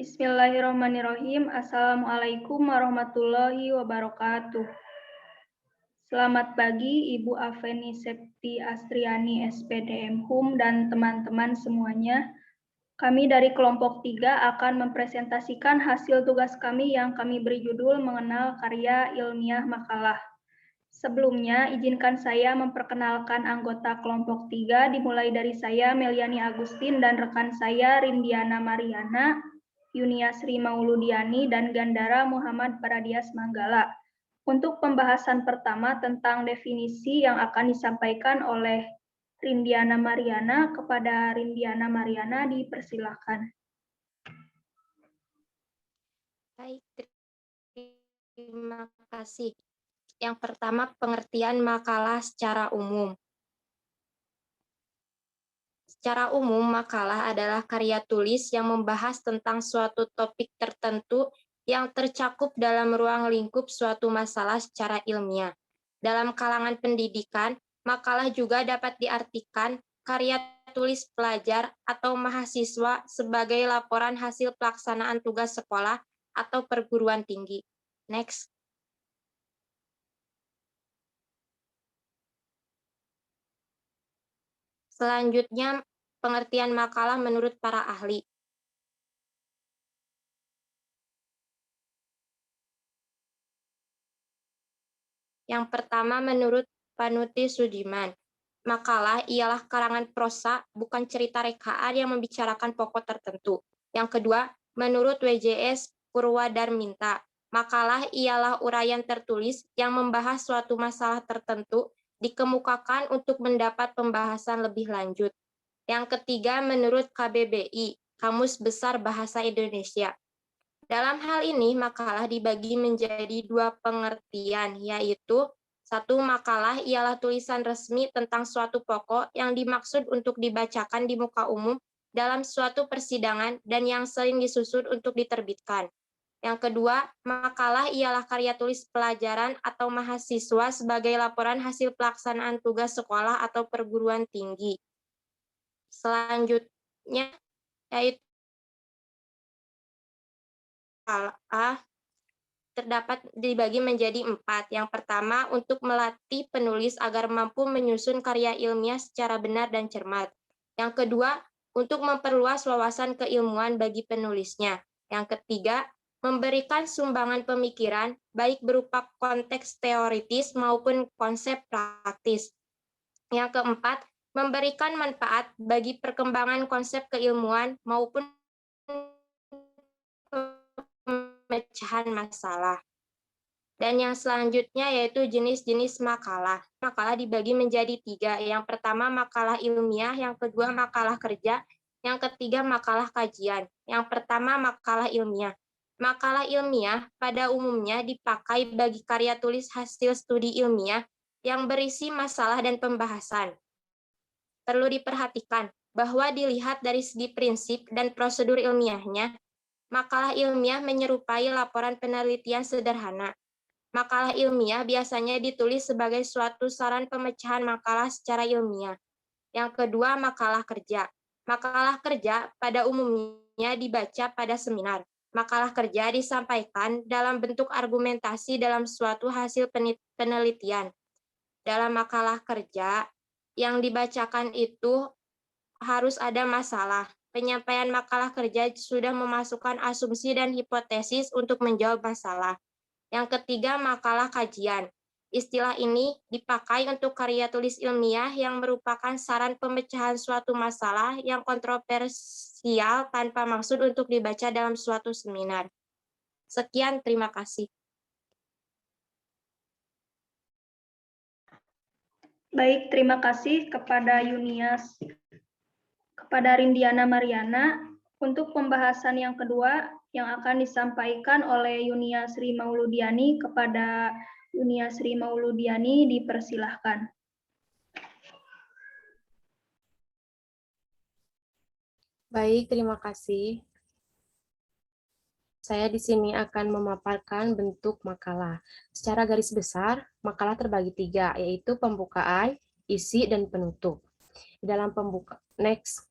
Bismillahirrahmanirrahim. Assalamualaikum warahmatullahi wabarakatuh. Selamat pagi Ibu Afeni Septi Astriani SPDM HUM dan teman-teman semuanya. Kami dari kelompok 3 akan mempresentasikan hasil tugas kami yang kami beri judul mengenal karya ilmiah makalah. Sebelumnya, izinkan saya memperkenalkan anggota kelompok 3 dimulai dari saya Meliani Agustin dan rekan saya Rindiana Mariana, Yunia Sri Mauludiani, dan Gandara Muhammad Paradias Manggala. Untuk pembahasan pertama tentang definisi yang akan disampaikan oleh Rindiana Mariana, kepada Rindiana Mariana dipersilakan. Baik, terima kasih. Yang pertama, pengertian makalah secara umum. Secara umum, makalah adalah karya tulis yang membahas tentang suatu topik tertentu yang tercakup dalam ruang lingkup suatu masalah secara ilmiah. Dalam kalangan pendidikan, makalah juga dapat diartikan karya tulis pelajar atau mahasiswa sebagai laporan hasil pelaksanaan tugas sekolah atau perguruan tinggi. Next. Selanjutnya, pengertian makalah menurut para ahli. Yang pertama, menurut Panuti Sudiman, makalah ialah karangan prosa, bukan cerita rekaan yang membicarakan pokok tertentu. Yang kedua, menurut WJS Purwadarminta, makalah ialah uraian tertulis yang membahas suatu masalah tertentu, dikemukakan untuk mendapat pembahasan lebih lanjut. Yang ketiga, menurut KBBI, Kamus Besar Bahasa Indonesia. Dalam hal ini, makalah dibagi menjadi dua pengertian, yaitu satu, makalah ialah tulisan resmi tentang suatu pokok yang dimaksud untuk dibacakan di muka umum dalam suatu persidangan dan yang sering disusun untuk diterbitkan. Yang kedua, makalah ialah karya tulis pelajaran atau mahasiswa sebagai laporan hasil pelaksanaan tugas sekolah atau perguruan tinggi. Selanjutnya, yaitu makalah terdapat dibagi menjadi 4. Yang pertama, untuk melatih penulis agar mampu menyusun karya ilmiah secara benar dan cermat. Yang kedua, untuk memperluas wawasan keilmuan bagi penulisnya. Yang ketiga, memberikan sumbangan pemikiran, baik berupa konteks teoritis maupun konsep praktis. Yang keempat, memberikan manfaat bagi perkembangan konsep keilmuan maupun pemecahan masalah. Dan yang selanjutnya yaitu jenis-jenis makalah. Makalah dibagi menjadi 3. Yang pertama makalah ilmiah, yang kedua makalah kerja, yang ketiga makalah kajian. Yang pertama makalah ilmiah. Makalah ilmiah pada umumnya dipakai bagi karya tulis hasil studi ilmiah yang berisi masalah dan pembahasan. Perlu diperhatikan bahwa dilihat dari segi prinsip dan prosedur ilmiahnya, makalah ilmiah menyerupai laporan penelitian sederhana. Makalah ilmiah biasanya ditulis sebagai suatu saran pemecahan makalah secara ilmiah. Yang kedua, makalah kerja. Makalah kerja pada umumnya dibaca pada seminar. Makalah kerja disampaikan dalam bentuk argumentasi dalam suatu hasil penelitian. Dalam makalah kerja, yang dibacakan itu harus ada masalah. Penyampaian makalah kerja sudah memasukkan asumsi dan hipotesis untuk menjawab masalah. Yang ketiga, makalah kajian. Istilah ini dipakai untuk karya tulis ilmiah yang merupakan saran pemecahan suatu masalah yang kontroversial tanpa maksud untuk dibaca dalam suatu seminar. Sekian, terima kasih. Baik, terima kasih kepada Rindiana Mariana. Untuk pembahasan yang kedua yang akan disampaikan oleh Yunia Sri Mauludiani, kepada Yunia Sri Mauludiani dipersilahkan. Baik, terima kasih. Saya di sini akan memaparkan bentuk makalah. Secara garis besar, makalah terbagi 3, yaitu pembukaan, isi, dan penutup. Dalam pembuka, next.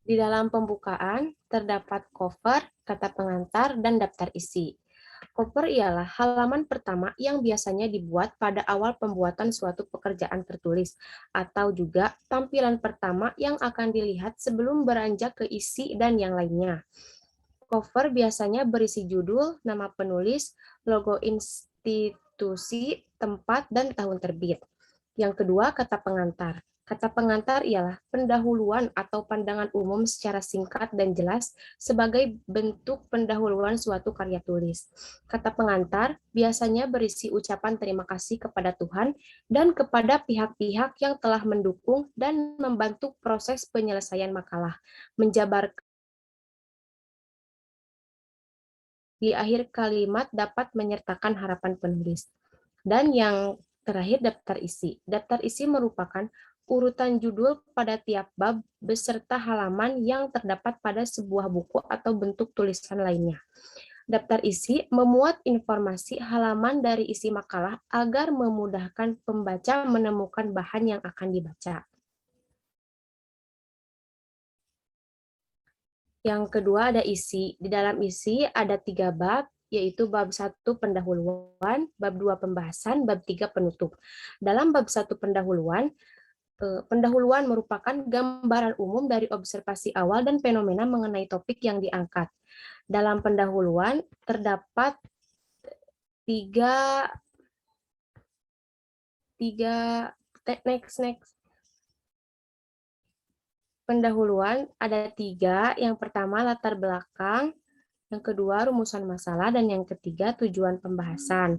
Di dalam pembukaan terdapat cover, kata pengantar, dan daftar isi. Cover ialah halaman pertama yang biasanya dibuat pada awal pembuatan suatu pekerjaan tertulis, atau juga tampilan pertama yang akan dilihat sebelum beranjak ke isi dan yang lainnya. Cover biasanya berisi judul, nama penulis, logo institusi, tempat, dan tahun terbit. Yang kedua, kata pengantar. Kata pengantar ialah pendahuluan atau pandangan umum secara singkat dan jelas sebagai bentuk pendahuluan suatu karya tulis. Kata pengantar biasanya berisi ucapan terima kasih kepada Tuhan dan kepada pihak-pihak yang telah mendukung dan membantu proses penyelesaian makalah, menjabarkan di akhir kalimat dapat menyertakan harapan penulis. Dan yang terakhir, daftar isi. Daftar isi merupakan urutan judul pada tiap bab beserta halaman yang terdapat pada sebuah buku atau bentuk tulisan lainnya. Daftar isi memuat informasi halaman dari isi makalah agar memudahkan pembaca menemukan bahan yang akan dibaca. Yang kedua ada isi. Di dalam isi ada 3 bab, yaitu bab 1 pendahuluan, bab 2 pembahasan, bab 3 penutup. Dalam bab 1 pendahuluan, pendahuluan merupakan gambaran umum dari observasi awal dan fenomena mengenai topik yang diangkat. Dalam pendahuluan terdapat tiga pendahuluan ada 3. Yang pertama latar belakang, yang kedua rumusan masalah, dan yang ketiga tujuan pembahasan.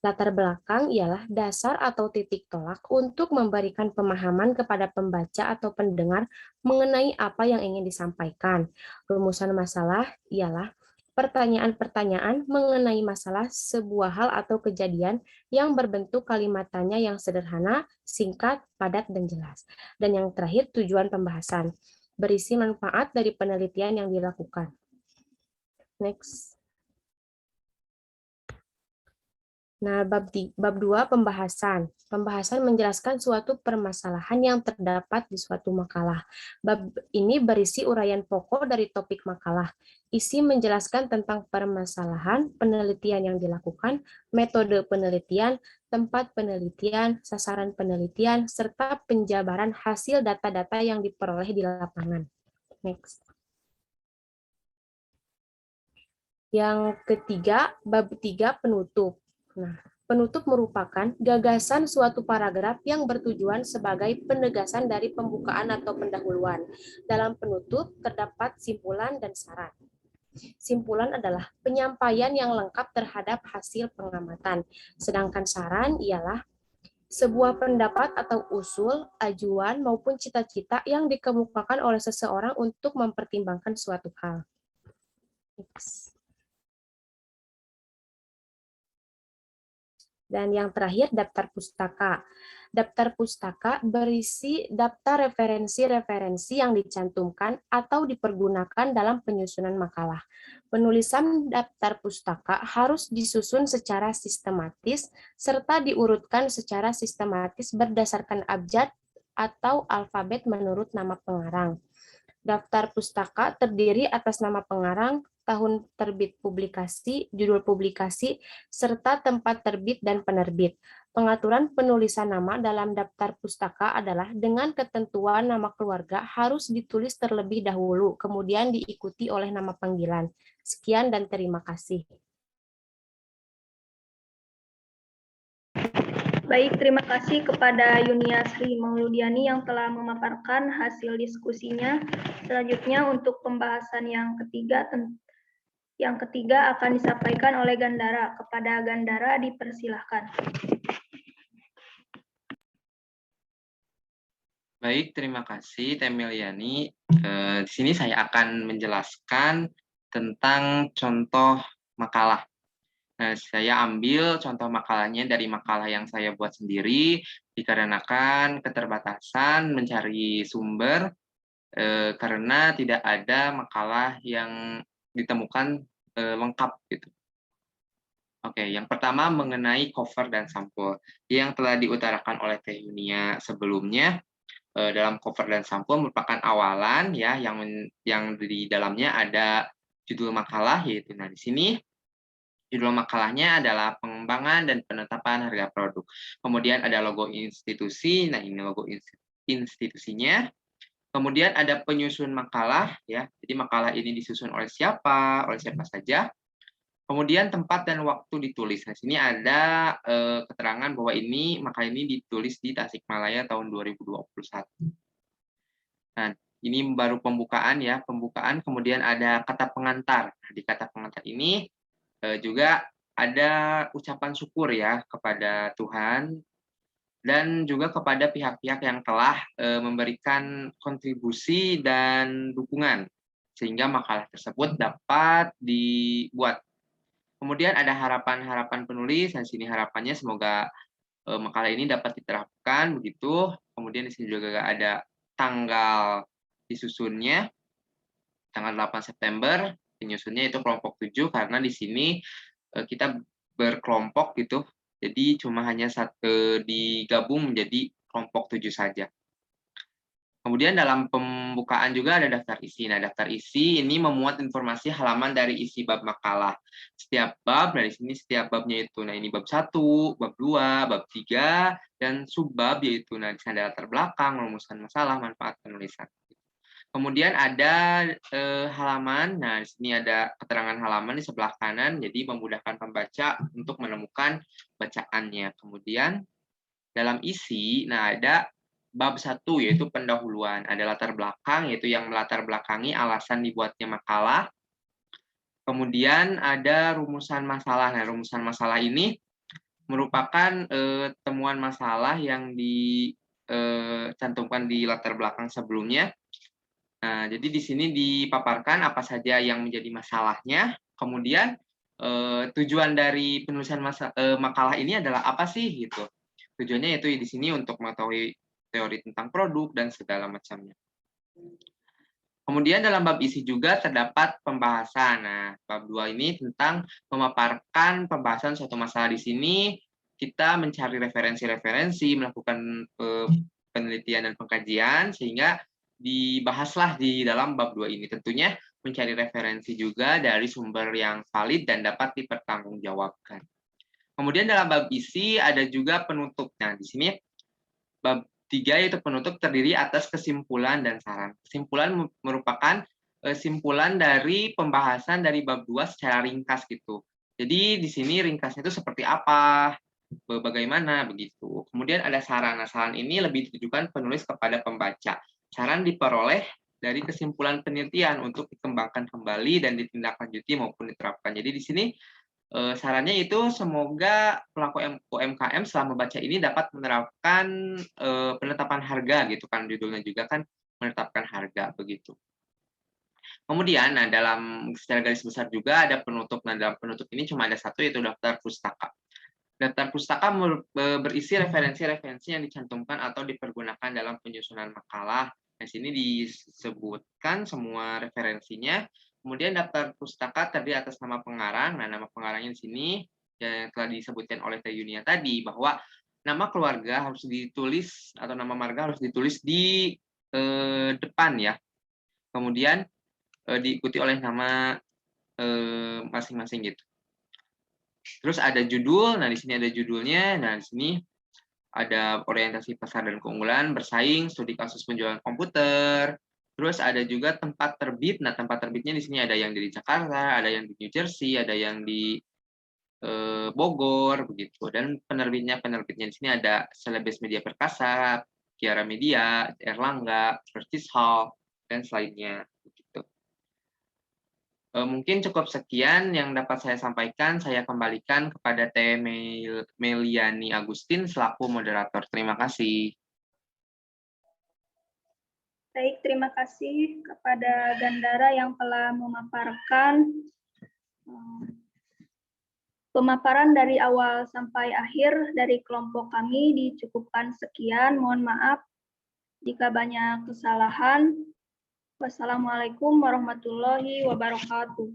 Latar belakang ialah dasar atau titik tolak untuk memberikan pemahaman kepada pembaca atau pendengar mengenai apa yang ingin disampaikan. Rumusan masalah ialah pertanyaan-pertanyaan mengenai masalah sebuah hal atau kejadian yang berbentuk kalimat tanya yang sederhana, singkat, padat, dan jelas. Dan yang terakhir, tujuan pembahasan, berisi manfaat dari penelitian yang dilakukan. Next. Nah, bab 2 pembahasan. Pembahasan menjelaskan suatu permasalahan yang terdapat di suatu makalah. Bab ini berisi uraian pokok dari topik makalah. Isi menjelaskan tentang permasalahan, penelitian yang dilakukan, metode penelitian, tempat penelitian, sasaran penelitian, serta penjabaran hasil data-data yang diperoleh di lapangan. Next. Yang ketiga, bab 3 penutup. Nah, penutup merupakan gagasan suatu paragraf yang bertujuan sebagai penegasan dari pembukaan atau pendahuluan. Dalam penutup terdapat simpulan dan saran. Simpulan adalah penyampaian yang lengkap terhadap hasil pengamatan, sedangkan saran ialah sebuah pendapat atau usul, ajuan, maupun cita-cita yang dikemukakan oleh seseorang untuk mempertimbangkan suatu hal. Dan yang terakhir, daftar pustaka. Daftar pustaka berisi daftar referensi-referensi yang dicantumkan atau dipergunakan dalam penyusunan makalah. Penulisan daftar pustaka harus disusun secara sistematis serta diurutkan secara sistematis berdasarkan abjad atau alfabet menurut nama pengarang. Daftar pustaka terdiri atas nama pengarang, tahun terbit publikasi, judul publikasi, serta tempat terbit dan penerbit. Pengaturan penulisan nama dalam daftar pustaka adalah dengan ketentuan nama keluarga harus ditulis terlebih dahulu, kemudian diikuti oleh nama panggilan. Sekian dan terima kasih. Baik, terima kasih kepada Yunia Sri Mauludiani yang telah memaparkan hasil diskusinya. Selanjutnya untuk pembahasan yang ketiga akan disampaikan oleh Gandara. Kepada Gandara dipersilahkan. Baik, terima kasih Temiliani. Di sini saya akan menjelaskan tentang contoh makalah. Nah, saya ambil contoh makalahnya dari makalah yang saya buat sendiri, dikarenakan keterbatasan mencari sumber, karena tidak ada makalah yang ditemukan lengkap gitu. Oke, yang pertama mengenai cover dan sampul yang telah diutarakan oleh Teh Yunia sebelumnya, dalam cover dan sampul merupakan awalan ya yang di dalamnya ada judul makalah yaitu di sini judul makalahnya adalah pengembangan dan penetapan harga produk. Kemudian ada logo institusi, nah ini logo institusinya. Kemudian ada penyusun makalah ya. Jadi makalah ini disusun oleh siapa saja. Kemudian tempat dan waktu ditulis. Nah, sini ada keterangan bahwa makalah ini ditulis di Tasikmalaya tahun 2021. Nah, ini baru pembukaan ya, kemudian ada kata pengantar. Nah, di kata pengantar ini juga ada ucapan syukur ya kepada Tuhan dan juga kepada pihak-pihak yang telah memberikan kontribusi dan dukungan sehingga makalah tersebut dapat dibuat. Kemudian ada harapan-harapan penulis. Di sini harapannya semoga makalah ini dapat diterapkan begitu. Kemudian di sini juga ada tanggal disusunnya, tanggal 8 September. Penyusunnya itu kelompok 7 karena di sini kita berkelompok gitu. Jadi cuma hanya digabung menjadi kelompok 7 saja. Kemudian dalam pembukaan juga ada daftar isi. Nah, daftar isi ini memuat informasi halaman dari isi bab makalah. Setiap bab dari sini setiap babnya itu. Nah, ini bab 1, bab 2, bab 3 dan subbab yaitu di sini ada latar belakang, merumuskan masalah, manfaat penulisan. Kemudian ada halaman. Nah, di sini ada keterangan halaman di sebelah kanan, jadi memudahkan pembaca untuk menemukan bacaannya. Kemudian dalam isi, nah ada bab 1 yaitu pendahuluan. Ada latar belakang yaitu yang melatar belakangi alasan dibuatnya makalah. Kemudian ada rumusan masalah. Nah, rumusan masalah ini merupakan temuan masalah yang dicantumkan di latar belakang sebelumnya. Nah, jadi di sini dipaparkan apa saja yang menjadi masalahnya, kemudian tujuan dari penulisan makalah ini adalah apa sih gitu. Tujuannya yaitu di sini untuk mengetahui teori tentang produk dan segala macamnya. Kemudian dalam bab isi juga terdapat pembahasan. Nah, bab 2 ini tentang memaparkan pembahasan suatu masalah. Di sini kita mencari referensi-referensi, melakukan penelitian dan pengkajian sehingga dibahaslah di dalam bab 2 ini. Tentunya mencari referensi juga dari sumber yang valid dan dapat dipertanggungjawabkan. Kemudian dalam bab isi ada juga penutup. Nah, di sini bab 3 yaitu penutup terdiri atas kesimpulan dan saran. Kesimpulan merupakan simpulan dari pembahasan dari bab 2 secara ringkas gitu. Jadi di sini ringkasnya itu seperti apa, bagaimana begitu. Kemudian ada saran. Nah, saran ini lebih ditujukan penulis kepada pembaca. Saran diperoleh dari kesimpulan penelitian untuk dikembangkan kembali dan ditindaklanjuti maupun diterapkan. Jadi di sini sarannya itu semoga pelaku UMKM setelah membaca ini dapat menerapkan penetapan harga gitu kan, judulnya juga kan menetapkan harga begitu. Kemudian, nah dalam secara garis besar juga ada penutup. Nah, dalam penutup ini cuma ada satu yaitu daftar pustaka. Daftar pustaka berisi referensi-referensi yang dicantumkan atau dipergunakan dalam penyusunan makalah. Di sini disebutkan semua referensinya. Kemudian daftar pustaka terdiri atas nama pengarang. Nah, nama pengarangnya di sini yang telah disebutkan oleh Teh Yunia tadi bahwa nama keluarga harus ditulis atau nama marga harus ditulis di depan ya. Kemudian diikuti oleh nama masing-masing gitu. Terus ada judul, nah di sini ada judulnya, nah di sini ada orientasi pasar dan keunggulan, bersaing, studi kasus penjualan komputer, terus ada juga tempat terbit, nah tempat terbitnya di sini ada yang di Jakarta, ada yang di New Jersey, ada yang di Bogor, begitu, dan penerbitnya di sini ada Celebes Media Perkasa, Kiara Media, Erlangga, Curtis Hall, dan selainnya. Mungkin cukup sekian yang dapat saya sampaikan. Saya kembalikan kepada Teh Meliani Agustin selaku moderator. Terima kasih. Baik, terima kasih kepada Gandara yang telah memaparkan pemaparan dari awal sampai akhir dari kelompok kami. Dicukupkan sekian. Mohon maaf jika banyak kesalahan. Wassalamualaikum warahmatullahi wabarakatuh.